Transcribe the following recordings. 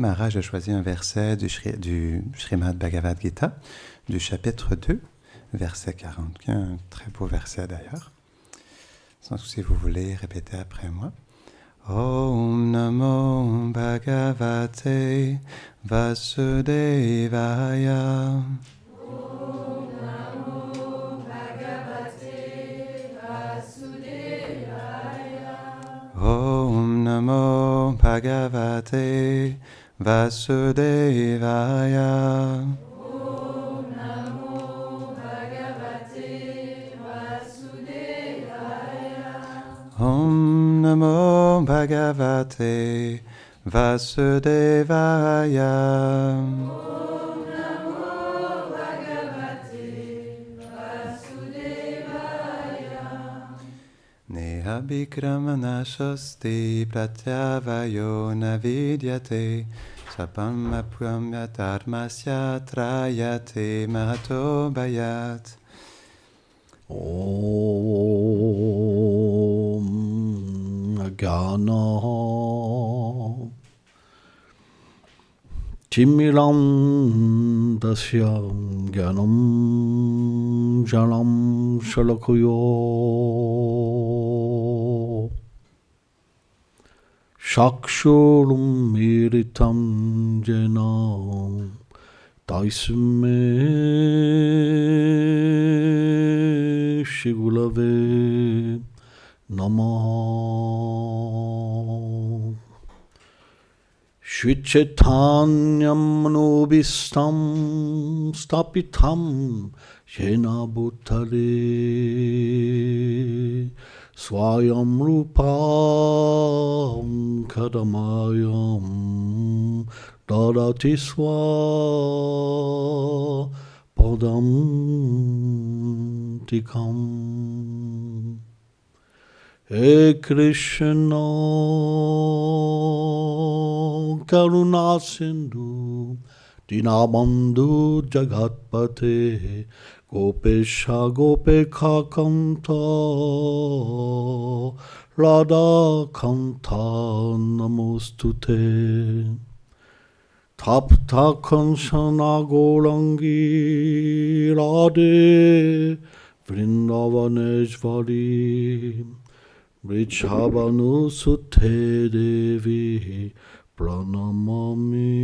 Maharaj a choisi un verset du Srimad Bhagavad Gita, du chapitre 2, verset 40, qui est un très beau verset d'ailleurs. Donc, si vous voulez répéter après moi. Om Namo Bhagavate Vasudevaya. Om Namo Bhagavate Vasudevaya. Om Namo Bhagavate Vasudevaya. Om Namo Bhagavate Vasudevaya. Om Namo Bhagavate Vasudevaya. Om Namo Bhagavate Vasudevaya. Nehabhikramanashasti pratyavayo navidyate sapam apramya dharmasya trayate mahato bhayat. Om Agana Timiram Dasyam Ganam Janam Shalakuyo Shakshurum Miritam Janam Taisme Shigulave Namah Shvichetanyam Manobhistam Stapitam Yena Bhutale Swayam Rupam Kadamayam Dadati Swa Padam Tikam. He Krishna Karuna Sindhu Dinabandhu Jagatpate Gopesha Gopekha Kanta Radha Kanta Namostute Tapta Kanchana Gaurangi Radhe Vrindavaneshvari Vrichabhanu Sute Devi Pranamami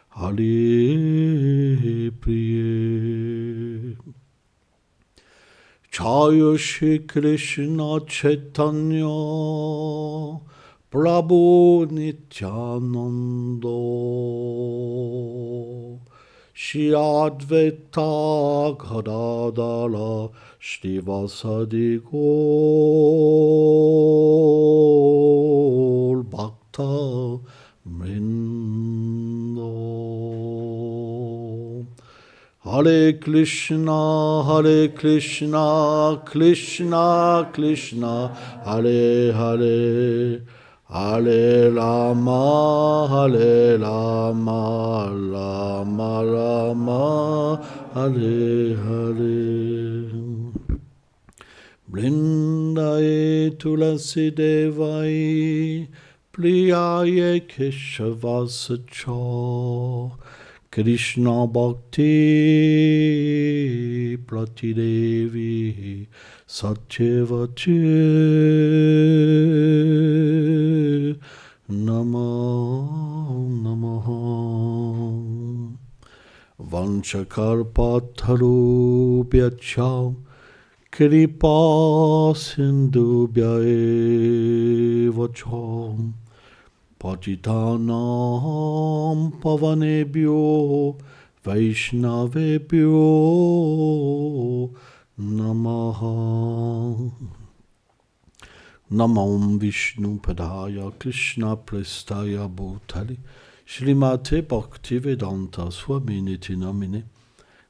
Hari Priye Jaya Shri Krishna Chaitanya Prabhu Nityananda Shri Advaita Gadadara Srivasadi Gaur Bhakta Mrindo Hare Krishna, Krishna Krishna, Hare Hare, Hare Rama, Rama Rama, Hare Hare. Brindaye Tulasi Devai, Priyaye Keshavascha. Krishna Bhakti Pratidevi Satyevache Namaha Vanchakarpatarubhyacha Kripa Sindhubhyaeva Cha Patitanam Pavanebhyo Vaishnavebhyo Namaha Namam Vishnu Padaya Krishna Prestaya Bhutale Shrimate Bhaktivedanta Swaminiti Namine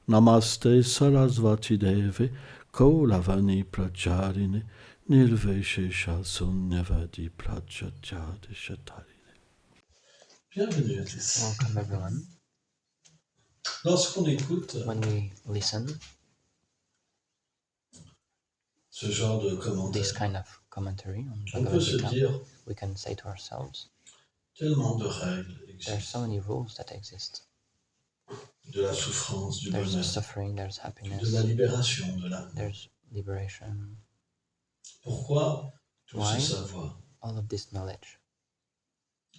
Namaste Sarasvati Deve Kaulavani Pracharine Nirveshesha Sunyavadi Prachachade Shatari. Bienvenue à tous. Welcome everyone. Lorsqu'on écoute When we listen ce genre de this commentaire. kind of commentary on On peut Bhagavad se Gita, dire, we can say to ourselves, tellement de règles there are existent, so many rules that exist. de la souffrance, du There's bonheur, suffering, there's de la happiness, libération, de l'âme. there's liberation. Pourquoi tout Why? ce savoir? All of this knowledge.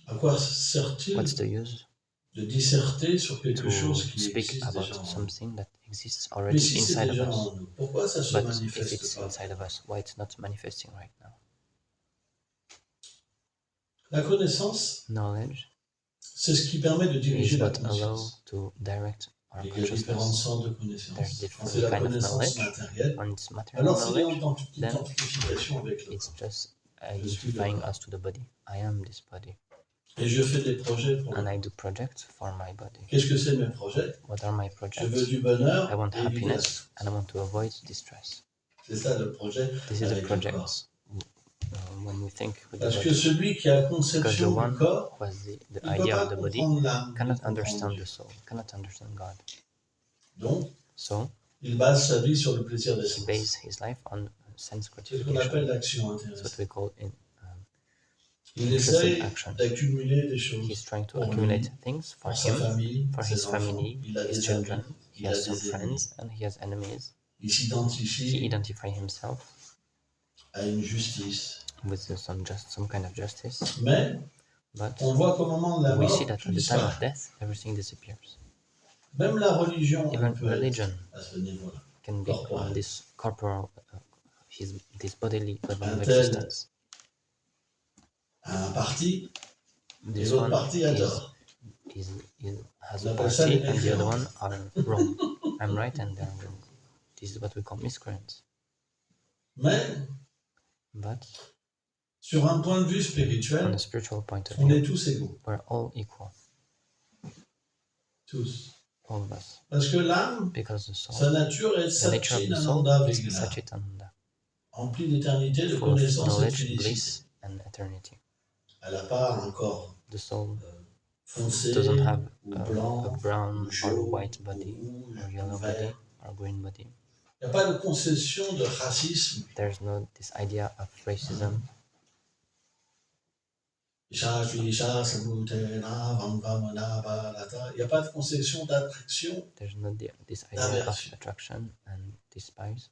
À quoi sert-il What's the use de disserter sur quelque chose to qui speak existe about déjà en nous? something that exists Mais already si c'est inside déjà of us? en nous, pourquoi ça ne se But if manifeste it's pas? inside of us, why it's not manifesting right now? La connaissance, Knowledge c'est ce qui permet de diriger is la what allows conscience. to direct our Il y a différentes consciousness. sortes de There's connaissances. different Quand c'est la kind of connaissance knowledge. matérielle, When it's material alors c'est knowledge, then l'identification avec le it's corps. just identifying us to the body. I am this body. Et je fais des projets pour And le I corps. do projects for my body. Qu'est-ce que c'est mes projets? What are my Je projects? veux du bonheur I want et du bien. happiness and I want to avoid distress. C'est ça le projet This is a avec le corps. project when we think with the Parce que body. celui qui a Because the conception du one corps, who has the il ne peut idea pas of the body comprendre l'âme, cannot il comprend understand Dieu. the soul, cannot understand God. Donc, So il base sa vie sur le plaisir des he sens. bases his life on sense C'est ce qu'on appelle gratification. l'action That's what intéressée. we call in Il interested essaye action. d'accumuler des choses He's trying to pour accumulate lui, things for pour sa him, famille, for ses his enfants. family, Il a his des children. amis, He il a has some des ennemis. friends and he has enemies. Il He s'identifie identifies himself à une justice. with some kind of justice, Mais but on voit qu'au moment de la we mort, see that tout at the time of disparaît. death, everything disappears. Même la religion elle Even peut être religion à ce niveau-là. can be Corporate. on this corporal, this bodily level of Un tel existence. a un parti et This l'autre one parti a is, tort. has On a appelle ça party les and the other mécréants. one are wrong. I'm right and they're wrong. This is what we call miscreants. Mais But sur un point de vue on spirituel, a spiritual point of on view, est tous égaux. we're all equal, Tous. all of us. Parce que l'âme, Because the sa soul, nature est the nature of the soul Satchitananda is Vigna, Satchitananda, emplie d'éternité, de full of connaissance et de knowledge, félicité. bliss, and eternity. Elle n'a pas un corps The soul foncé, doesn't have ou a blanc, brown ou or jaune, white ou body, rouge, or ou yellow vert. body, or green body. Il n'y a pas de concession de racisme. There's no this idea of racism. Il n'y a pas de concession d'attraction. There's no this idea of D'aversion. attraction and despise.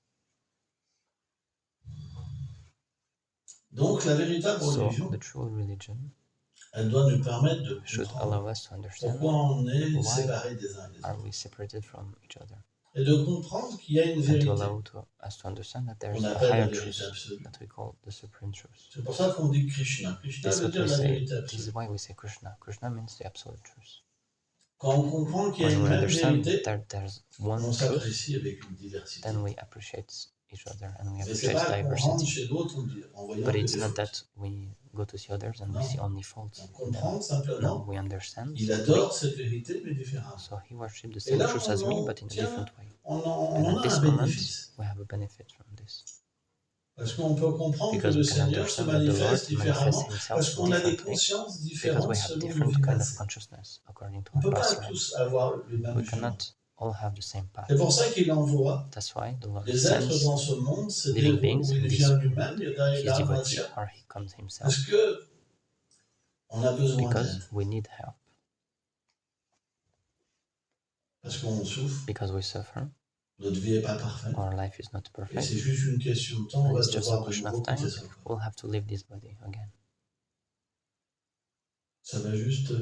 Donc la véritable So religion, the true religion elle doit nous permettre de should comprendre allow us to understand pourquoi on est why séparés des uns des are autres. we separated from each other, Et de comprendre qu'il y a une and to vérité allow us to understand that there's qu'on a appelle la higher vérité truth absolue. that we call the supreme truth. C'est pour ça qu'on dit Krishna. Krishna This is veut what dire we la say. vérité This absolue. is why we say Krishna. Krishna means the absolute truth. Quand on comprend qu'il y a When une we même understand vérité, that there's on one truth, s'apprécie avec une diversité. then we appreciate each other and we Mais c'est appreciate pas qu'on rentre diversity. chez d'autres en voyant But que it's des not fautes. that we go to see others and we No. see only faults On in them. comprend No, simplement, we understand. il adore cette vérité, mais différemment. So he worshipped the Et same là, truth on as me, en but in a tient, different way. on And en at a this un moment, bénéfice. we have a benefit from this. Parce qu'on peut comprendre que Because le we can Seigneur se understand that the Lord manifeste différemment, manifests parce himself qu'on a des differently, consciences because différentes we have selon nos different vies kind of passées. consciousness according to On ne our peut pas past lives. tous avoir le même We chemin. cannot all have the same path. C'est pour ça qu'il envoie That's why the Lord les êtres sends dans ce monde, c'est des living où beings il in this vient lui-même, il y a his la devotee, ratia, or he comes himself, parce que on a besoin because d'aide, we need help, parce qu'on souffre, because we suffer, notre vie n'est pas parfaite, our life is not et perfect, c'est juste une question de temps, on and va it's just a devoir de question nouveau of time. quitter ce corps. We'll have to leave this body again. Ça va juste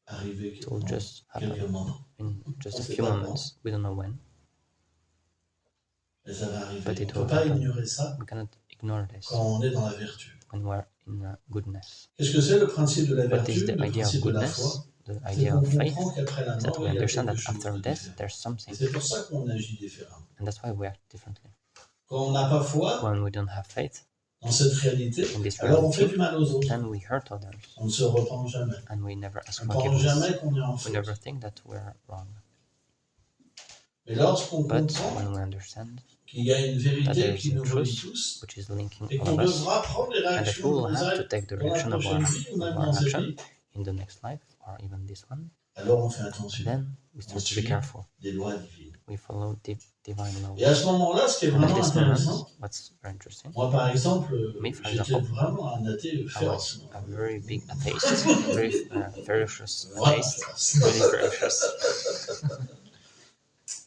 arriver It will dans just quelques happen moments, in just On a sait few pas moments. We don't know when. et ça va arriver. But On it ne will peut pas happen. ignorer ça We cannot ignore this quand on est dans la vertu. when we're in goodness. Qu'est-ce que c'est le principe de la What vertu, is the le idea of principe de la goodness? foi? The C'est idea qu'on of faith comprend qu'après la is that mort, we il y a understand quelque that chose after de death différent. there's Et something, c'est pour ça qu'on agit différemment. and that's why we act differently. Quand on n'a pas foi When we don't have faith dans cette réalité, in this alors on fait reality, du mal aux autres. then we hurt others, On ne se repent jamais. and we never ask On ne pense forgiveness. jamais qu'on est en We faute. never think that we're wrong. Mais lorsqu'on But comprend when we understand qu'il y a une that vérité there is qui a nous relie truth tous, which is linking et all qu'on of us, devra prendre les and that we réactions will de nos have to actes take the dans la direction of prochaine vie ou même our dans cette action vie, in the next life or even this one, alors on fait And attention. then we start to be suit. careful. Des lois divines. We follow divine laws. Et à ce moment-là, ce qui est And at vraiment this moment, intéressant, what's very interesting, moi par exemple, Me, for j'étais example, vraiment un athée I féroce. was a very big atheist, very ferocious Voilà, atheist, féroce. really ferocious.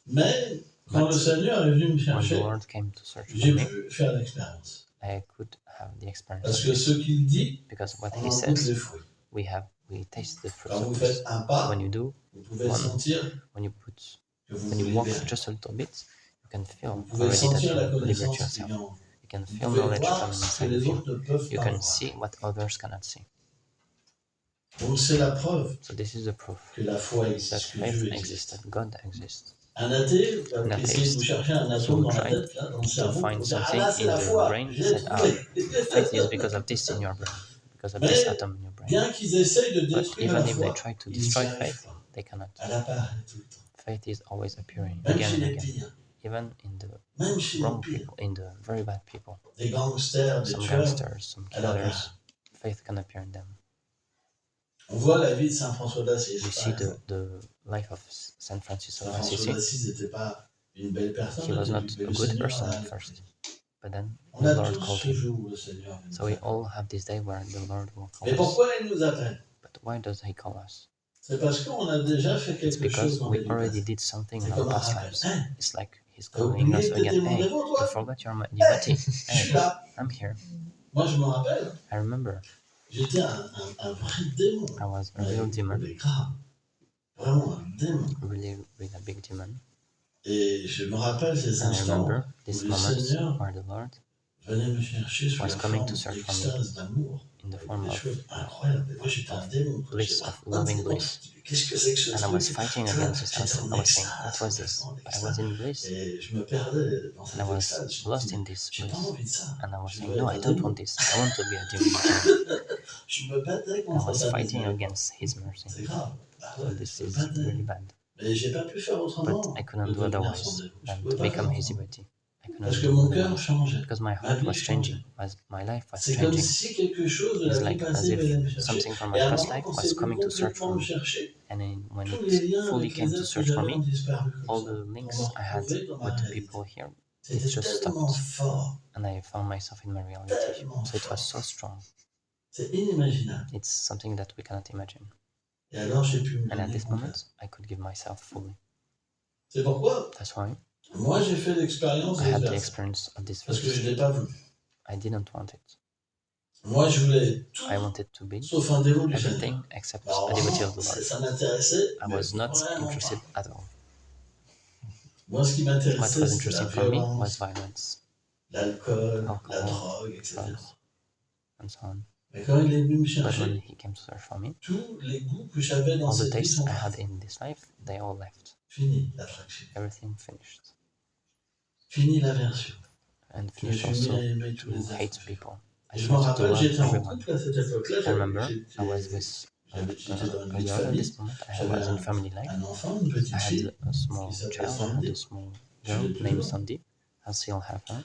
Mais quand But le Seigneur est venu me when the chercher, Lord came to search for j'ai me, pu faire l'expérience. I could have the experience Parce of que this. ce qu'il dit, Because what on He en goûte says, les fruits. we taste the fruits Quand vous of faites this. un pas, When you do, vous pouvez one, sentir when you que vous when vous you walk libérez. just a little bit, you can feel Vous pouvez already that sentir la you liberate connaissance yourself. client. You can Vous feel pouvez knowledge voir coming ce que inside of les you. autres ne peuvent You pas can voir. see what others cannot see. Donc c'est la preuve So this is the proof que la foi that existe, que faith Dieu exists, existe. that God exists. Un athée, An essayez de atheist, vous chercher un he atome will dans la try tête, là, dans le to cerveau, find pour dire, ah something là c'est in la the foi, brain, j'ai said, trouvé. faith is because of this in your brain, because of this Mais atom in your brain. bien qu'ils essayent de But détruire la even if they foi, try to ils n'y destroy arrivent faith, pas. they cannot. Elle apparaît tout le temps. Faith is always appearing Même again chez and les again, pires, even in the même chez les wrong pires, people, in the very bad people, des gangsters, des some tueurs, gangsters, some elle apparaît. killers. Faith can appear in them. On voit la vie de Saint François d'Assise. We par see exemple. the life of Saint Francis Saint of François Assisi. d'Assise n'était pas une belle personne, He was not mais a le good Seigneur person l'a at appelé. first, but then On the a Lord tous called ce him. jour où le Seigneur vient So nous we appeler. all have this day where the Lord will call Mais us. pourquoi il nous appelle? But why does He call us? C'est parce qu'on a déjà fait It's quelque chose because dans we les vies already passées. did something C'est in our comme un past rappel. lives. Hey, It's like He's t'as calling oublié us que t'étais again. mon Hey, dévot, you toi? forgot your Hey, devotee. je suis Hey, là. I'm here. Moi, je me rappelle, I remember j'étais un vrai démon. I was a real demon, Mais grave. Vraiment un démon. really a big demon. Et je me rappelle ces And I instants remember où these le moments Seigneur where the Lord, venait me chercher sous was la coming forme to search for me d'extase d'amour. in the Avec form des of choses incroyables. Et moi, j'étais un démon. bliss, J'étais of un loving démon. bliss. Je dis, mais qu'est-ce que c'est que ce And I was truc? fighting Tu vois, against this. j'étais en I was saying, extase, what was this? vraiment en But I extase. was in bliss, Et je me perdais dans and I cette was extase. Je me lost dis, in mais this j'ai pas bliss. envie de ça. And I was Je saying, veux no, être I un don't démon. want this. I want to be a demon. Je me battais I contre was sa fighting misère. against His mercy. C'est grave. Ah So ouais, this je me is battais. really bad. Mais j'ai pas pu faire But autrement I que couldn't de do devenir otherwise son dévot. Je than pouvais to pas faire become His autrement. devotee. I couldn't Parce que do mon otherwise. cœur changeait. Because my Ma heart vie was changing, changeait. my life was C'est comme changing. si quelque chose de It's la vie like as passée venait me if chercher. something from Et my à un past moment, life quand was c'est venu coming to search complètement for me me. chercher, And then when tous les it liens fully avec came les to êtres que search for j'avais ont me, disparu all comme ça. the Pour links me I had retrouver dans ma with the réalité. people here, it C'était just tellement stopped. fort, And I found myself in my reality. tellement So it was fort. so strong. C'est inimaginable. It's something that we cannot imagine. Et alors, j'ai pu me And at donner this complètement. moment, I could give myself fully. C'est pourquoi That's why moi, j'ai fait l'expérience I de ce had the verset. experience of this Parce que je verse. ne l'ai pas voulu. I didn't want it. Moi, je voulais tout I wanted to be sauf un dévot du Seigneur. everything except Alors, a devotee vraiment, of the Lord. ça m'intéressait, I mais was not vraiment interested pas. at all. Moi, ce qui What m'intéressait, was c'est la interesting for me violence, was violence, l'alcool, la alcohol, drogue, etc. drugs, and so on. Mais quand il est venu me But when chercher, He came to search for me, tous les goûts que j'avais dans all the cette vie tastes sont I had partis. in this life, they all left. Fini l'attraction, Everything finished. fini l'aversion. And Je me finished suis mis à also aimer tous to les hate êtres. people. I Et je me started to rappelle, love j'étais en everyone. couple à cette époque-là. I remember I was with J'étais dans une a vie de girl at famille. this moment. I J'avais was in family life. un enfant, une petite I fille. had a small qui s'appelait child, I had Sandy. a small Je girl l'ai named toujours. Sandy. I still have her.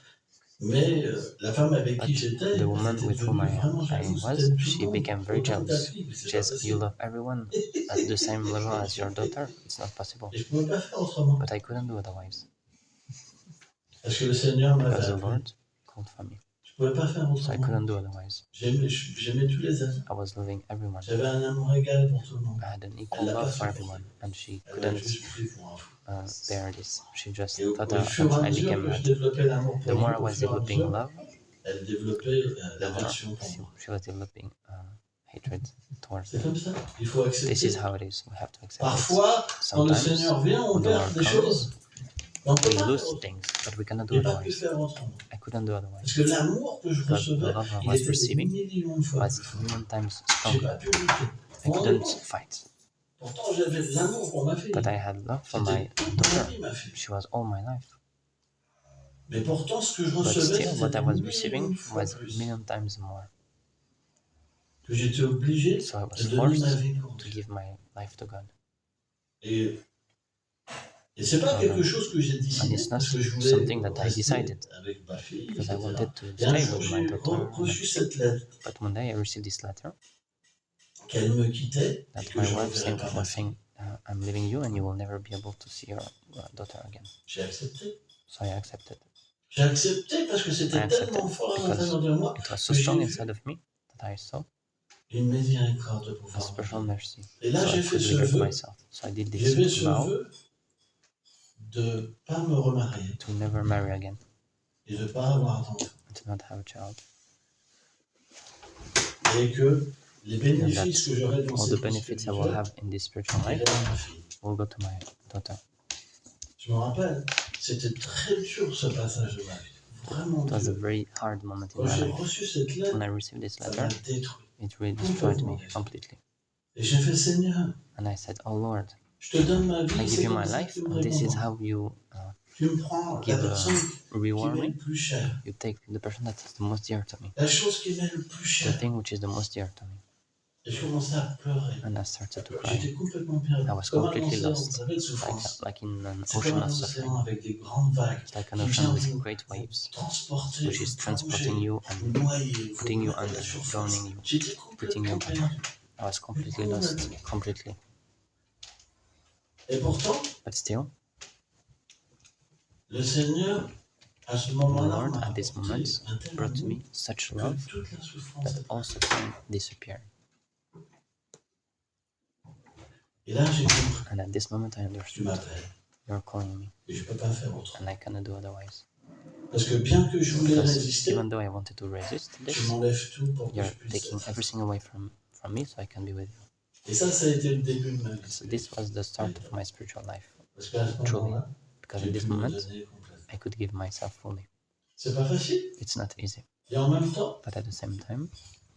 Mais la femme avec qui But j'étais, the elle woman était with whom devenue vraiment I jalouse. was, T'aimes tout she le monde became very autant que ta jealous. fille, mais c'est She pas says, you possible. love everyone at the same level as your daughter. It's not possible. Et je ne pouvais pas faire autrement. But I couldn't do otherwise. Parce que le Seigneur m'avait Because the appelé. Lord called for me. Je ne pouvais pas faire So I autrement. couldn't do otherwise. J'aimais tous les êtres. I was loving everyone. J'avais un amour égal pour tout le monde. I had an Elle equal l'a pas love for supporté. everyone. And she Elle a couldn't juste pris pour un fou. bear this. She just Et au thought fur et à I mesure became que je mad. développais l'amour The pour more I elle, au was fur et à developing mesure, love, elle développait the more l'aversion pour moi. she was developing hatred towards C'est me. comme ça. Il faut This is accepter. how it is. We have to accept it. Parfois, quand le Sometimes Seigneur vient, on when the perd Lord des comes, choses. Mais on ne peut we pas lose faire autrement. things, but we cannot do Je n'ai pas pu otherwise. faire autrement. I couldn't do otherwise. Parce que l'amour que je Because the recevais, love I il was était des receiving millions de fois was plus fort. million times Je n'ai stronger. pas pu lutter. I Vous vous rendez couldn't compte? fight. Pourtant, j'avais de l'amour pour ma fille. But I had love for my C'était toute ma daughter. vie, ma fille. She was all my life. Mais pourtant, ce que je But recevais, still, what I c'était was des receiving millions de fois was plus. million times more. Que j'étais obligé So I de was donner ma forced vie pour to Dieu. give my life to God. Et c'est pas quelque chose que j'ai And décidé it's not parce que je voulais something that I rester decided avec ma fille, because I etc. wanted to Et un stay jour, with my j'ai daughter. reçu cette lettre But one day I received this letter qu'elle me quittait et that que my je ne wife reverrais said pas ma was fille. saying I'm leaving you and you will never be able to see your daughter again. J'ai accepté. So I accepted. J'ai accepté parce que I c'était accepted tellement fort à because l'intérieur de moi it was so que strong j'ai inside vu of me that I saw une miséricorde de a pouvoir. special mercy. Et là, So I j'ai fait could ce live it vœu. myself. So I did J'ai fait this ce vow vœu de pas me remarier to never marry again, et de pas avoir d'enfant. to not have a child. Et que les And bénéfices that que j'aurai dans all the cette vie benefits I will spirituelle have in this spiritual life iraient à ma fille. will go to my daughter. Je me rappelle, c'était très dur ce passage de ma vie. Vraiment It was a dur. very hard moment in Quand my j'ai life. reçu cette lettre, When I received this ça letter, m'a détruit. it really destroyed me completely. Et j'ai fait, Seigneur, And I said, Oh Lord, je te donne ma vie, I give c'est you comme my ça life, que tu me and this is récompenses. how you Tu me prends la give personne qui reward m'est me. le plus chère, You take the person that is the most dear to me, la chose qui m'est le plus the chère. thing which is the most dear to me. Et je commençais à pleurer. And I started to cry. J'étais complètement perdu. I was Comme un completely océan, lost, vous savez, de souffrance. like in an C'est ocean comme of un suffering. océan avec des grandes vagues It's like an qui ocean vient with vous great waves, transporter, which is vous transporting plonger, you vous and noyer, vous putting you mettre à la under, surface. drowning you, J'étais putting you complètement back. perdu. I was completely lost, completely. Et pourtant, But still, le Seigneur, à ce the moment-là, Lord m'a at this apporté moment un tel brought to amour me such que love toute la souffrance that est all suffering disappeared. Et là, j'ai compris. And at this moment I Tu understood, m'appelles. you're calling me, Et je ne peux pas faire autrement. and I cannot do otherwise. Parce que bien que je voulais Because résister, even though I wanted to resist tu this, m'enlèves tout pour que you're je puisse taking être. everything away from me so I can be with you. Et ça a été le début de ma vie. So this was the start of my spiritual life, Parce qu'à ce truly, moment-là, because j'ai at this pu me moment donner complètement. I could give myself fully. C'est pas facile. It's not easy, Et en même temps, but at the same time,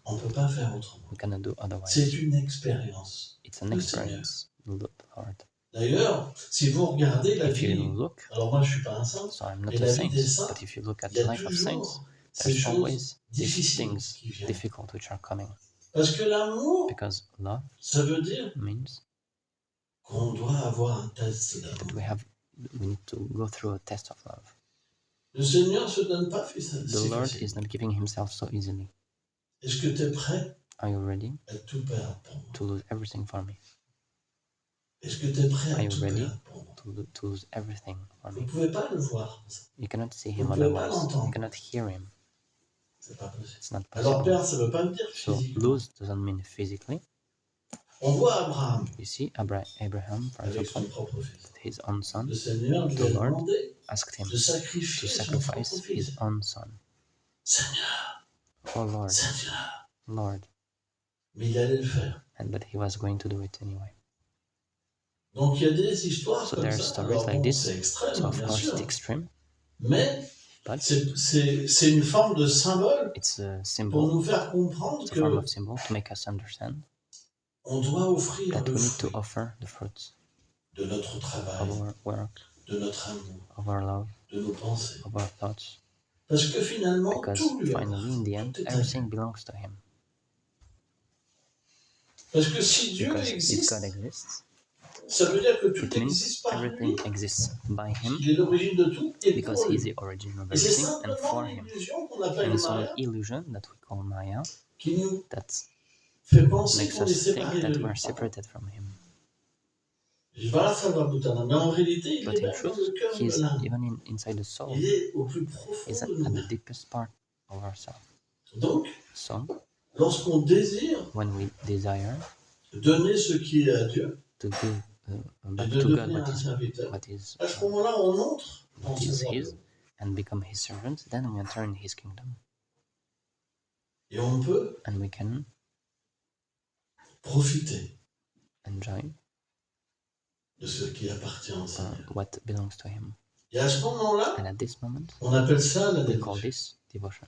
on ne peut pas faire autrement. we cannot do C'est otherwise. une expérience. It's an Le experience, Lord. D'ailleurs, si vous regardez la If you vie, look, alors moi je suis pas un saint, so I'm not et a la vie saint, des saints, but if you look at il y the a life of saints, toujours ces there's choses always these difficiles things qui viennent. difficult which are coming. Parce que l'amour, Because love ça veut dire means qu'on doit avoir un test that d'amour. we need to go through a test of love. Le Seigneur se donne pas si The Lord facile. is not giving himself so easily. Est-ce que tu es prêt Are you ready à tout perdre pour moi? to lose everything for me? Est-ce que tu es prêt Are à you tout ready perdre pour moi? to lose everything for Vous me? ne pouvez pas le voir comme ça. You cannot see Vous him pouvez pas otherwise. l'entendre. You cannot hear him. C'est pas possible. It's not Alors possible. perdre, ça veut pas me dire So physiquement. lose doesn't mean physically. On voit Abraham You see, Abraham, for avec son example, propre fils. his own son, Le Seigneur lui The a Lord demandé asked him de to sacrifier son propre sacrifice fils. his own son. Seigneur, Oh Lord, Seigneur. Lord. Mais il allait le faire. But he was going to do it anyway. Donc il y a des histoires So comme there are ça. stories Alors like bon, this. c'est extrême, So of bien course sûr. it's extreme, Mais but c'est une forme de symbole it's a pour symbol, nous faire comprendre it's a form que of symbol to make us understand on doit offrir that le we need to fruit offer the fruits de notre of travail, our work, de notre amour, of our love, de nos pensées. of our thoughts, Parce que finalement, because tout lui finally, in the appartient. end, Tout est à lui. everything belongs to him. Parce que si Dieu Because if existe, God exists, ça veut dire que tout it means existe par lui. everything exists by him, Il est l'origine de tout et because pour he is lui. the origin of Et c'est everything and simplement for him. l'illusion qu'on appelle And it's Maya an illusion that we call Maya qui nous that fait penser makes qu'on est us think séparés de that lui. we're separated from him. Voilà, ça va Boutana. Mais en réalité, il But est in même dans truth, le cœur he's de l'âme. even inside the soul. Il est au plus He's profond at de the nous-mêmes. deepest part of ourselves. Donc, So, lorsqu'on désire when we desire donner ce qui est à Dieu to give et back de to God devenir un serviteur, what is à ce moment-là, on entre dans ce his royaume. and become his servant, then we enter in his kingdom. Et on peut And we can profiter enjoy de ce qui appartient au Seigneur. what belongs to him. Et à ce moment-là, And at this moment, on appelle ça la we call dévotion. this devotion.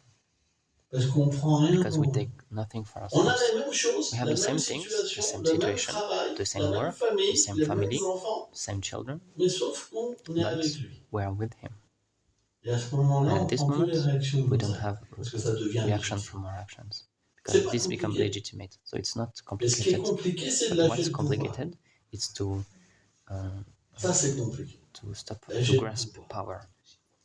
Parce qu'on prend rien Because pour we nous. take nothing for On a ourselves. les mêmes choses, We have la the même same things, situation, the same le même situation, travail, the same la même work, famille, the same les family, mêmes enfants, same children, mais sauf qu'on est but avec lui. we are with him. Et à ce moment-là, And on at this prend plus moment, les réactions de we nos don't actes, have parce que ça devient reaction légitime. from our actions. C'est Because pas this becomes compliqué. legitimate. So it's not Et ce qui est complicated. compliqué, c'est de But lâcher what's le pouvoir. complicated is Ça, c'est compliqué. to stop, Lâcher to le grasp pouvoir. power.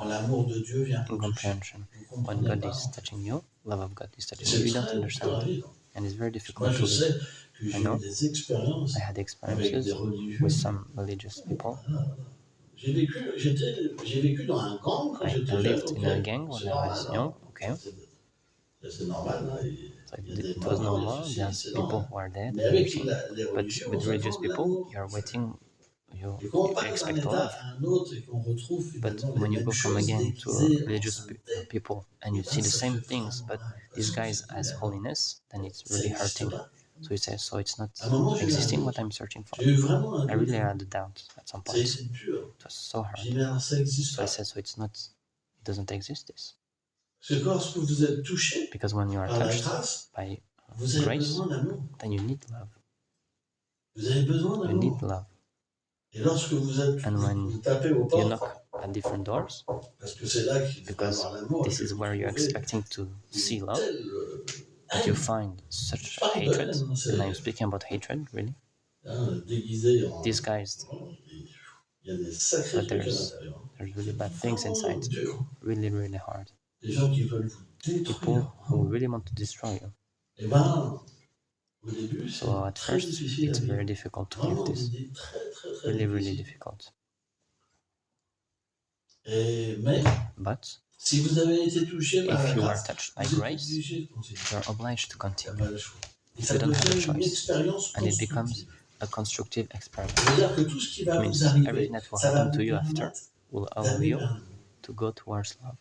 quand l'amour de Dieu vient vous toucher. incomprehension. Vous When comprenez God pas. is touching you, love of God is touching C'est you, you don't très dur à understand. vivre. And it's very Moi, difficult je to live. sais que I j'ai eu know des expériences I had avec experiences des religieux. with some religious people. J'ai vécu dans un gang quand I j'étais jeune, lived ok. in a gang when C'est I normal, was hein. young, okay. C'est normal, hein. So Il y a des it was morts, il y a normal, ceci, there's c'est people normal. who are dead Mais and avec everything. les But religieux, on with religious s'attend de people, l'amour. you're waiting, Et you quand on passe d'un expect état love. à un autre et qu'on retrouve But finalement les when you mêmes go from a choses gang to déguisées en religious sainteté, people and et you ben see the ça same fait things, vraiment but mal. this Parce qu'on guy se dit, has mais non, holiness, then it's ça really n'existe hurting. pas. So you say, so it's not À un moment, j'ai eu un existing what doute. I'm searching for. J'ai eu vraiment un I doute. really had a doubt at some Ça a point. été dur. It was so J'ai dit, hard. mais alors ça n'existe So I pas. said, so it doesn't exist this. Parce que lorsque vous êtes touché Because when you are par la touched grâce, by vous avez grace, besoin d'amour. then you need love. Vous avez besoin You need d'amour. love. Et lorsque And when vous tapez aux you portes, knock at different doors, parce que c'est là qu'il faut because avoir l'amour, this que is vous where you're trouvez expecting to see une love, telle but you haine, find such pas de hatred, haine, c'est and I'm speaking about hatred, really, déguisé en... disguised, Il y a des sacrés but trucs à l'intérieur. there's really bad things Vraiment inside, dur. really, really hard. Des gens qui veulent vous détruire. People who really want to destroy you. Et ben, au début, c'est So at très first, difficile à it's very vivre. difficult to live Vraiment, this, des très really, really difficile. difficult. Mais But si vous avez été touché par la if you are grâce, touched by vous êtes grace, obligé de continuer. you're obliged to Il n'y a continue. pas le choix. Et You ça don't have a devient une choice, expérience and it becomes constructive. a constructive experiment. C'est-à-dire que tout ce qui va It vous means arriver, everything that will ça va happen vous to you after permettre will allow d'aller you vers l'amour. to go towards love.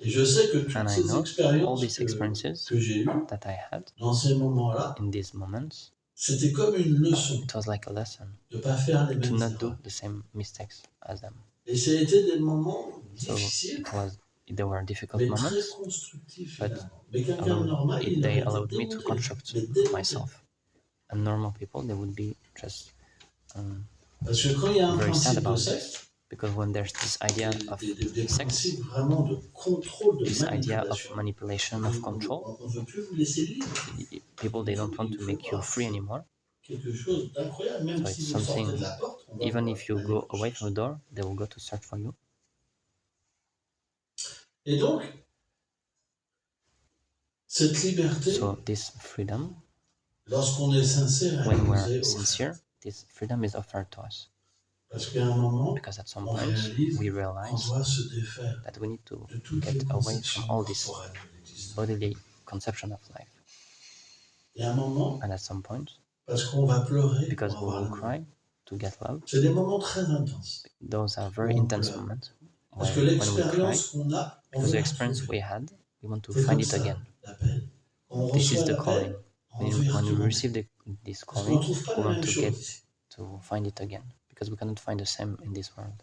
Et je sais que toutes And I ces know all expériences these experiences que j'ai eues that I had dans ces moments-là, in these moments, c'était comme une leçon it was like a lesson de ne pas faire les to mêmes not do erreurs. the same mistakes as them. Et ça a été des moments So difficiles, there were difficult mais très moments, constructifs but finalement. Mais quelqu'un de normal, il they aurait été allowed me to démonté. construct Mais démonté. myself. And normal people, they would be just Parce que quand il y a un very sad principe de about secte, this, because when there's this idea of des sex, principes vraiment de contrôle, de this idea of manipulation, manipulation, of control, on ne veut plus vous laisser libre. people, they don't want to make you free anymore. Quelque chose d'incroyable, même So si it's vous sortez something, de la porte, on va even vous if you aller go vous away chercher. from the door, they will go to search for you. Et donc, cette liberté, So this freedom, lorsqu'on est sincère, elle when nous we're est offerte. sincere, this freedom is offered to us. Parce qu'à un moment, Because at some on point, réalise we qu'on realize doit se défaire that we need to de toutes get les away conceptions from all this corporelles de l'existence. bodily conception of life. Et à un moment, And at some point, parce qu'on va pleurer because pour we avoir will l'amour. cry to get love, C'est des moments très intenses. those are very On intense pleure. moments Parce que when we cry, l'expérience qu'on a, on because veut the la experience retrouver. we had, we want to C'est find comme it ça, again. l'appel. On This is reçoit the l'appel, calling. on veut y When we retourner. receive this Parce qu'on ne calling, trouve pas we la want même to chose get ici. to find it again, because we cannot find the same in this world.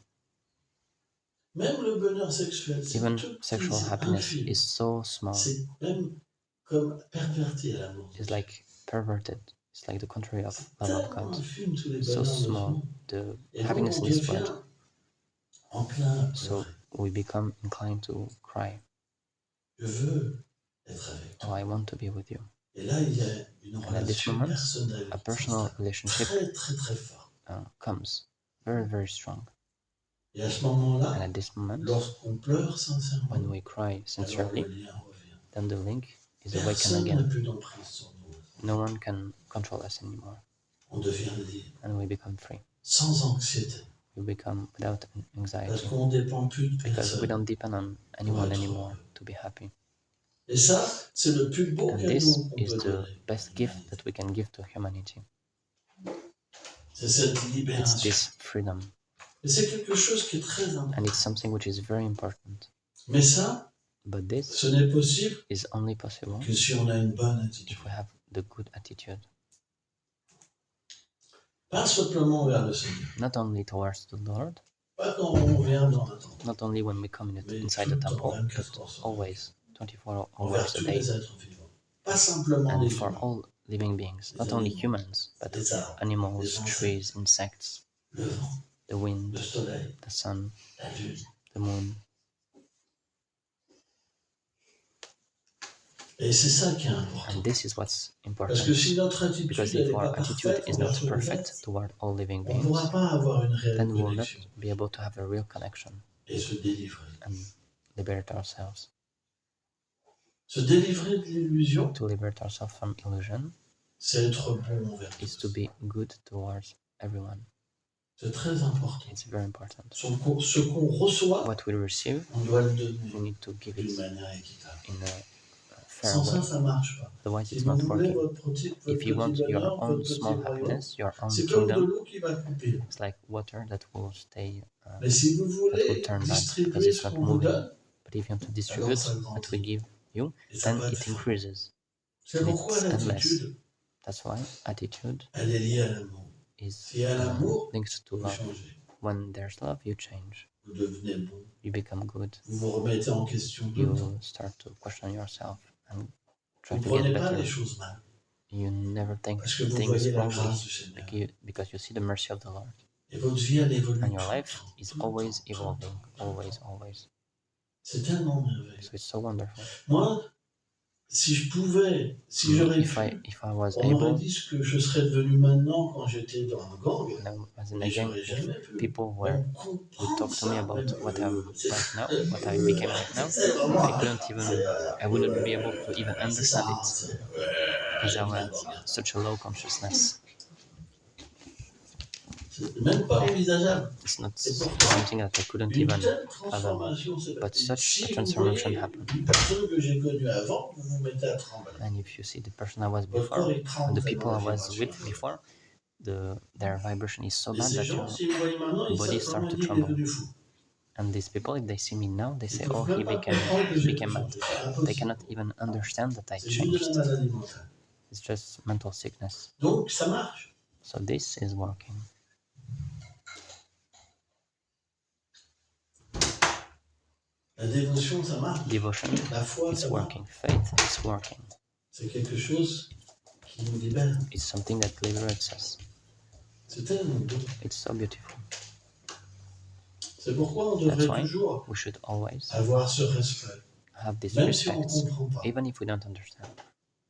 Même le bonheur sexuel, c'est Even tout petit, sexual c'est happiness infime. is so small. C'est même comme perverti à l'amour. It's like perverted. It's like the contrary of C'est love of tellement God. infime tous les So bonheurs de ce small, monde. the Et donc happiness on in this devient world. enclin à So pleurer. we become inclined to cry. Je veux être avec toi. Oh, I want to be with you. Et là, il y a une And at this relation moment, personnelle a personal relationship très forte. comes very, very strong. Et à ce And moment-là, at this moment, lorsqu'on pleure sincèrement, when we cry alors sincerely, le lien revient. then the link is awakened Personne n'a again. plus d'emprise sur nous. No one can control us anymore. On devient libre, And we become free. sans anxiété. We become without Parce anxiety. qu'on ne dépend plus de Because we personne. don't depend on anyone anymore to be happy. Et ça, c'est le plus beau And cadeau this qu'on is peut the donner. best gift that we can give to humanity. C'est cette It's libération. this freedom. Et c'est quelque chose qui est très important. And it's something which is very important. Mais ça, But this ce n'est possible is only possible que si on a une bonne attitude. if we have the good attitude. Pas simplement vers le Seigneur. Not only towards the Lord, Pas quand on vient dans la temple. not only when we come Mais inside tout the le temps, temple, 24 heures sur always, 24 envers hours a tous day. les êtres vivants. Pas simplement And les for humains. all living beings, not only humans, but Les arbres, animals, les insectes, trees, insects, le vent, the wind, le soleil, the sun, la lune. the moon. Et c'est ça qui est important. And this is what's Parce que important. si notre attitude Because n'est if pas our attitude parfaite is envers not tous les perfect êtres, toward all living on ne beings, pourra pas avoir une réelle then we will not connexion be able to have a real connection et se délivrer. and liberate ourselves. Se délivrer de l'illusion, To liberate ourselves from illusion, c'est être bon envers is tous. to be good towards everyone. C'est très important. It's very important. Ce qu'on reçoit, What we receive, on doit le we donner need to give d'une it manière équitable. in a fair Sans ça, way. ça marche pas. Otherwise, Si it's vous not voulez working. votre If you petit want your bonheur, own votre petit small royaume, happiness, your own c'est comme de kingdom, l'eau qui va couper. it's like water that will stay, Mais si vous that will voulez turn bad because distribuer it's ce not qu'on vous moving. donne, But if you want to alors distribute ça what we grandit. give you, Et ça then va être it fort. increases. C'est And pourquoi it's endless. l'attitude, That's why attitude elle est liée à l'amour. is S'il y a l'amour, linked to vous love. changez. When there's love, you change. Vous devenez bon. You become good. Vous vous remettez en question tout le temps. You start to question yourself and try Vous to ne prenez get pas better. les choses mal. You never think Parce que vous things voyez la wrongly grâce du Seigneur. because you see the mercy of the Lord. Et votre vie, elle évolue And your tout le life temps, is tout le always temps, tout le evolving. temps. Always. C'est tellement merveilleux. So it's so wonderful. Moi, si je pouvais, si Me, j'aurais if pu, I was on m'aurait able, dit ce que je serais devenu maintenant quand j'étais dans le gang. when I was in Mais a gang, j'aurais jamais pu. people On would comprend talk to me ça, about même, what I'm c'est- right now, what I became right now. c'est vraiment- I couldn't even, I wouldn't be able to even c'est understand ça, it c'est- because I was such a low consciousness. c'est même pas envisageable. It's not Et pourtant, something that I couldn't une even telle transformation, c'est but such si a vous transformation voyez happened. une personne que j'ai connue avant, vous vous mettez à trembler. And if you see the person I was Votre corps, before, il tremble and the tellement people I la was vibration. with before, their vibration is so Et bad ces that gens, your si vous voyez maintenant, ils body savent start comment to dire qu'il est tremble. devenu fou. And these people, if they see me now, they Ils say, peuvent "Oh, même he pas became comprendre que j'ai became mad." changé. C'est They impossible. cannot even understand that I C'est juste de la changed. maladie mentale. It's just mental sickness. Donc, ça marche. So this is working. La dévotion, ça marche. Devotion La foi, is ça marche. working. Faith is working. C'est quelque chose qui nous libère. It's something that liberates us. C'est tellement beau. It's so beautiful. C'est pourquoi on That's devrait why toujours we should always avoir ce respect. have this Même si on ne respect, comprend pas. even if we don't understand,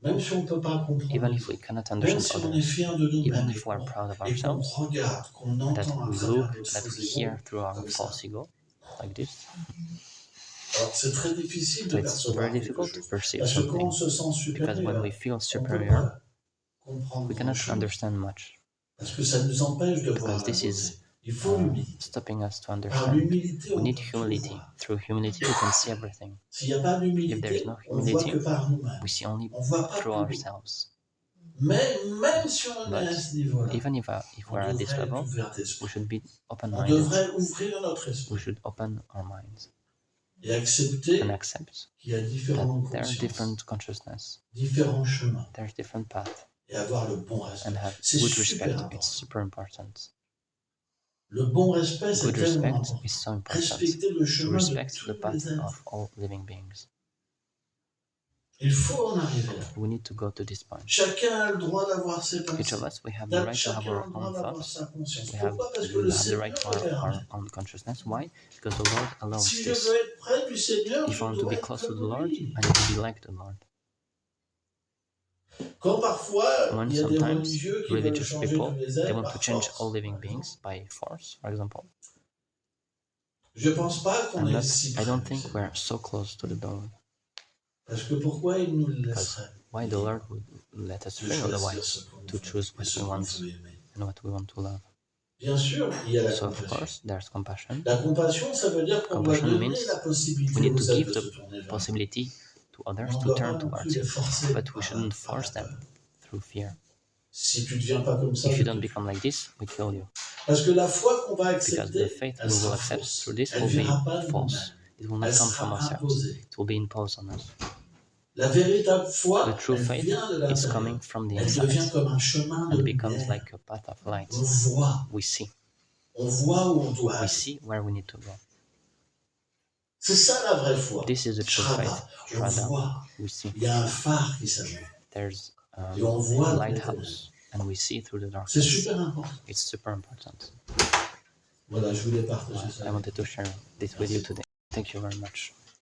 Même si on ne peut pas comprendre. even les if we autres. cannot Même understand si on est others, fier de nous-mêmes. even Et if we are proud of qu'on ourselves, regarde, qu'on that entend à we travers look, notre that we faux hear ego, through our comme ça. false ego, like this. Alors, c'est très difficile So de it's percevoir very quelque difficult to chose. perceive Parce que quand on something se sent because when supérieur, we feel on ne peut superior, pas comprendre we cannot grand-chose. understand much Parce que ça nous empêche de voir because la this beauté. is Il faut l'humilité. stopping us to Par understand. l'humilité, We on need peut tout humility. voir. Through humility, we can see everything. S'il n'y a pas If there d'humilité, is no on voit humility, que par nous-mêmes. we see only On ne voit pas through plus loin. ourselves. Mais même si on But est à ce niveau-là, Even if on we're at this devrait être level, ouvert we d'esprit. should be On open-minded. devrait ouvrir notre We esprit should open our minds et accepter and accept qu'il y a that différentes there are consciences, different consciousness, différents chemins there's different paths, et avoir le bon respect. and have C'est good super respect. important. It's super important. Le bon respect, c'est Good tellement respect important. is so important. Respecter le To chemin de respect tous the path les êtres. of all living beings. Il faut en arriver là. We need to go to this point. Chacun a le droit d'avoir ses Each pensées. of us, we have the right to have Chacun a our le droit own d'avoir thoughts. sa conscience. We have Pourquoi? Parce que le the right to Seigneur le our permet. own consciousness. Why? Because the Lord allows Si je this. veux être près du Seigneur, If je I want to dois be être close to the comme Lord, lui. I need to be like the Lord. Quand parfois, When il y a des sometimes religieux qui veulent religious changer people, tous les they êtres want to par change force. all living beings by force, for example. Je pense pas qu'on est si I près don't du think Seigneur. we're so close to the Lord. Parce que pourquoi il nous le laisserait Why the Lord would let us de free choisir otherwise ce qu'on to veut choose et what ce we qu'on want veut aimer? and what we want to love? Bien sûr, il y a la So of compassion. course, there's compassion. La compassion, ça veut dire qu'on doit Compassion donner means la possibilité we need aux to êtres give de the se tourner vers nous. possibility to Mais others on ne to doit pas turn non towards plus les it, forcer but we par- shouldn't par force la them peur. through fear. Si tu ne deviens pas comme ça, If je you te don't tue. become like this, we kill you. Parce que la foi qu'on va Because the accepter, faith elle we will sera accept fausse. through this Elle will ne viendra be pas de false. nous-mêmes. It will not Elle come from sera ourselves. imposée. It will be imposed on us. La véritable foi, The true elle faith vient de is l'intérieur. coming from the Elle devient inside comme un chemin de and becomes lumière. like a path of light. On voit. We see. On voit où on doit We aller. see where we need to go. C'est ça la vraie foi. This is the true faith. Shraddha. On Shraddha. voit. We see. Il y a un phare qui s'allume. There's Et on voit a dans les lighthouse and we see through the C'est darkness. super important. It's super important. Voilà, je voulais partager ça. I wanted to share this with you today. Thank you very much.